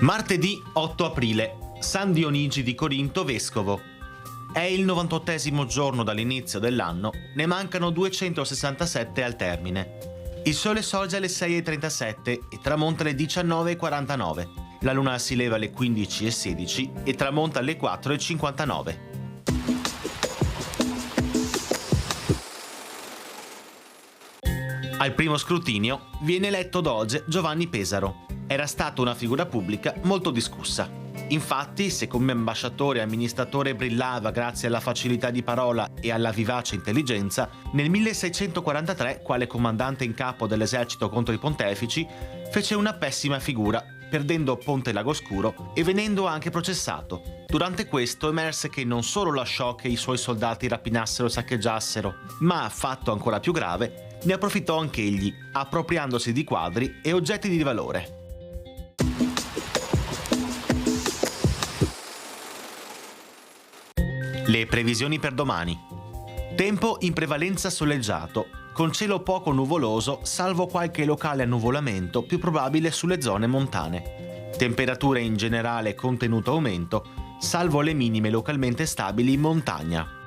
Martedì 8 aprile, San Dionigi di Corinto Vescovo. È il 98esimo giorno dall'inizio dell'anno, ne mancano 267 al termine. Il sole sorge alle 6:37 e tramonta alle 19:49. La luna si leva alle 15:16 e tramonta alle 4:59. Al primo scrutinio viene eletto doge Giovanni Pesaro. Era stata una figura pubblica molto discussa. Infatti, se come ambasciatore e amministratore brillava grazie alla facilità di parola e alla vivace intelligenza, nel 1643, quale comandante in capo dell'esercito contro i pontefici, fece una pessima figura, perdendo Ponte Lagoscuro e venendo anche processato. Durante questo emerse che non solo lasciò che i suoi soldati rapinassero e saccheggiassero, ma, fatto ancora più grave, ne approfittò anch'egli, appropriandosi di quadri e oggetti di valore. Le previsioni per domani. Tempo in prevalenza soleggiato, con cielo poco nuvoloso, salvo qualche locale annuvolamento più probabile sulle zone montane. Temperature in generale contenuto aumento, salvo le minime localmente stabili in montagna.